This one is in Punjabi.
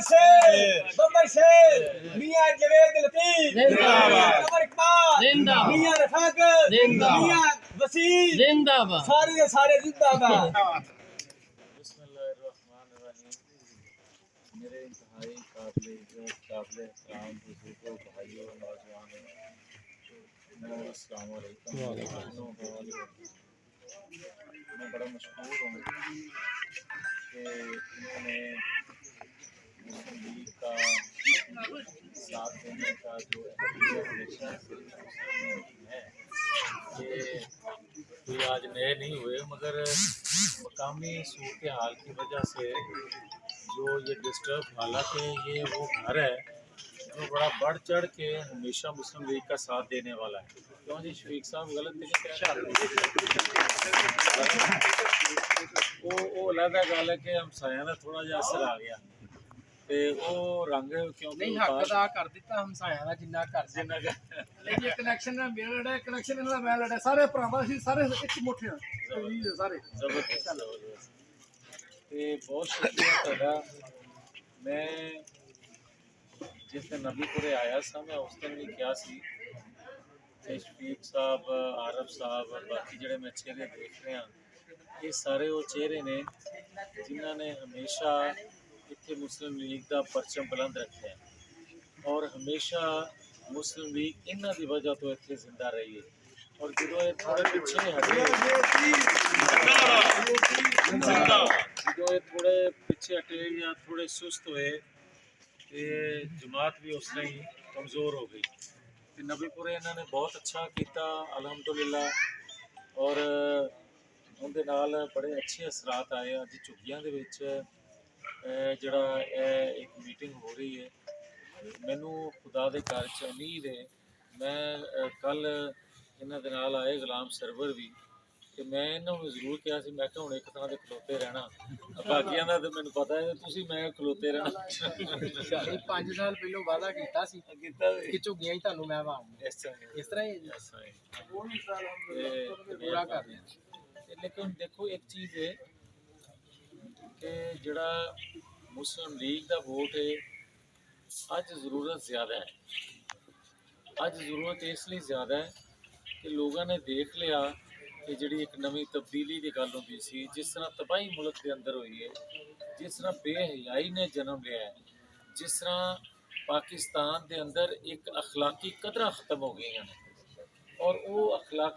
बम्बई से मियां जवेद लतीफ जिंदाबाद। अमर इकबाल जिंदाबाद। मियां रफाकत जिंदाबाद। मियां वसीम जिंदाबाद। सारे के सारे जिंदाबाद। बिस्मिल्लाहिर्रहमानिर्रहीम। मेरे इंतहाई काबिल इज़्ज़त काबिल एहतराम बुजुर्गों भाइयों नौजवानों अस्सलाम वालेकुम। मैं बड़ा मशहूर हूँ कि इन्होंने मुस्लिम लीग का साथ देने का जो हमेशा से है कि कोई आज नए नहीं हुए, मगर मकामी सूरत हाल की वजह से जो ये डिस्टर्ब हालात है, ये वो घर है जो बड़ा बढ़ चढ़ के हमेशा मुस्लिम लीग का साथ देने वाला है। क्यों जी शफीक साहब गलत नहीं कह रहे? वो अलग गल है कि हमसाया का थोड़ा जिहा असर आ गया ਤੇ ਉਹ ਰੰਗ ਕਿਉਂਕਿ ਨਹੀਂ ਹੱਕ ਅਦਾ ਕਰ ਦਿੱਤਾ ਹਮਸਾਇਆ ਦਾ ਜਿੰਨਾ ਕਰ ਜਿੰਨਾ ਇਹ ਕਨੈਕਸ਼ਨ ਨਾਲ ਮੇਰਾ ਲੜਾ ਕਨੈਕਸ਼ਨ ਇਹਨਾਂ ਦਾ ਮੈਂ ਲੜਾ ਸਾਰੇ ਭਰਾਵਾਂ ਸੀ ਸਾਰੇ ਇੱਕ ਮੁੱਠੇ ਆ ਸਾਰੇ ਜ਼ਬਰਦਸਤ ਤੇ ਬਹੁਤ ਸ਼ੁਕਰੀਆ ਤੁਹਾਡਾ। ਮੈਂ ਜਿਸ ਦਿਨ ਨਬੀਪੁਰੇ ਆਇਆ ਸਾਂ ਮੈਂ ਉਸ ਦਿਨ ਵੀ ਕਿਹਾ ਸੀ ਕਿ ਸ਼ਫੀਕ ਸਾਹਿਬ ਆਰਫ ਸਾਹਿਬ ਬਾਕੀ ਜਿਹੜੇ ਮੈਂ ਚਿਹਰੇ ਦੇਖ ਰਿਹਾ ਇਹ ਸਾਰੇ ਉਹ ਚਿਹਰੇ ਨੇ ਜਿਨ੍ਹਾਂ ਨੇ ਹਮੇਸ਼ਾ ਇੱਥੇ ਮੁਸਲਿਮ ਲੀਗ ਦਾ ਪਰਚਮ ਬੁਲੰਦ ਰੱਖਿਆ ਔਰ ਹਮੇਸ਼ਾ ਮੁਸਲਿਮ ਲੀਗ ਇਹਨਾਂ ਦੀ ਵਜ੍ਹਾ ਤੋਂ ਇੱਥੇ ਜ਼ਿੰਦਾ ਰਹੀ ਹੈ। ਔਰ ਜਦੋਂ ਇਹ ਥੋੜੇ ਪਿੱਛੇ ਹਟੇ ਜਦੋਂ ਇਹ ਥੋੜੇ ਪਿੱਛੇ ਹਟੇ ਜਾਂ ਥੋੜੇ ਸੁਸਤ ਹੋਏ ਤੇ ਜਮਾਤ ਵੀ ਉਸ ਤਰ੍ਹਾਂ ਹੀ ਕਮਜ਼ੋਰ ਹੋ ਗਈ ਤੇ ਨਬੀਪੁਰੇ ਇਹਨਾਂ ਨੇ ਬਹੁਤ ਅੱਛਾ ਕੀਤਾ ਅਲਹਮਦੁਲਿਲਾ ਔਰ ਉਹਦੇ ਨਾਲ ਬੜੇ ਅੱਛੇ ਅਸਰਾਤ ਆਏ। ਅੱਜ ਝੁੱਗੀਆਂ ਦੇ ਵਿੱਚ ਜਿਹੜਾ ਇਹ ਇੱਕ ਮੀਟਿੰਗ ਹੋ ਰਹੀ ਹੈ, ਮੈਨੂੰ ਖੁਦਾ ਦੇ ਘਰ 'ਚ ਉਮੀਦ ਹੈ ਮੈਂ ਕੱਲ ਇਹਨਾਂ ਦੇ ਨਾਲ ਆਏ ਗੁਲਾਮ ਸਰਵਰ ਵੀ ਤੇ ਮੈਂ ਇਹਨਾਂ ਨੂੰ ਜ਼ਰੂਰ ਕਿਹਾ ਸੀ, ਮੈਂ ਕਿਹਾ ਹੁਣ ਇੱਕ ਤਰ੍ਹਾਂ ਦੇ ਖਲੋਤੇ ਰਹਿਣਾ, ਬਾਕੀਆਂ ਦਾ ਤਾਂ ਮੈਨੂੰ ਪਤਾ ਹੈ ਤੁਸੀਂ ਮੈਂ ਖਲੋਤੇ ਰਹਿਣਾ। 5 ਸਾਲ ਪਹਿਲਾਂ ਵਾਅਦਾ ਕੀਤਾ ਸੀ ਕਿ ਝੁੱਗੀਆਂ ਹੀ ਤੁਹਾਨੂੰ ਮੈਂ ਵਾੜਨਾ ਇਸ ਤਰ੍ਹਾਂ ਇਸ ਤਰ੍ਹਾਂ ਹੀ ਪੂਰਾ ਕਰ ਰਿਹਾ। ਲੇਕਿਨ ਦੇਖੋ ਇੱਕ ਚੀਜ਼ ਹੈ ਕਿ ਜਿਹੜਾ ਮੁਸਲਿਮ ਲੀਗ ਦਾ ਵੋਟ ਹੈ ਅੱਜ ਜ਼ਰੂਰਤ ਜ਼ਿਆਦਾ ਹੈ। ਅੱਜ ਜ਼ਰੂਰਤ ਇਸ ਲਈ ਜ਼ਿਆਦਾ ਹੈ ਕਿ ਲੋਕਾਂ ਨੇ ਦੇਖ ਲਿਆ ਕਿ ਜਿਹੜੀ ਇੱਕ ਨਵੀਂ ਤਬਦੀਲੀ ਦੀ ਗੱਲ ਹੁੰਦੀ ਸੀ, ਜਿਸ ਤਰ੍ਹਾਂ ਤਬਾਹੀ ਮੁਲਕ ਦੇ ਅੰਦਰ ਹੋਈ ਹੈ, ਜਿਸ ਤਰ੍ਹਾਂ ਬੇਹਯਾਈ ਨੇ ਜਨਮ ਲਿਆ ਹੈ, ਜਿਸ ਤਰ੍ਹਾਂ ਪਾਕਿਸਤਾਨ ਦੇ ਅੰਦਰ ਇੱਕ ਅਖਲਾਕੀ ਕਦਰਾਂ ਖਤਮ ਹੋ ਗਈਆਂ ਨੇ ਔਰ ਉਹ ਅਖਲਾਕ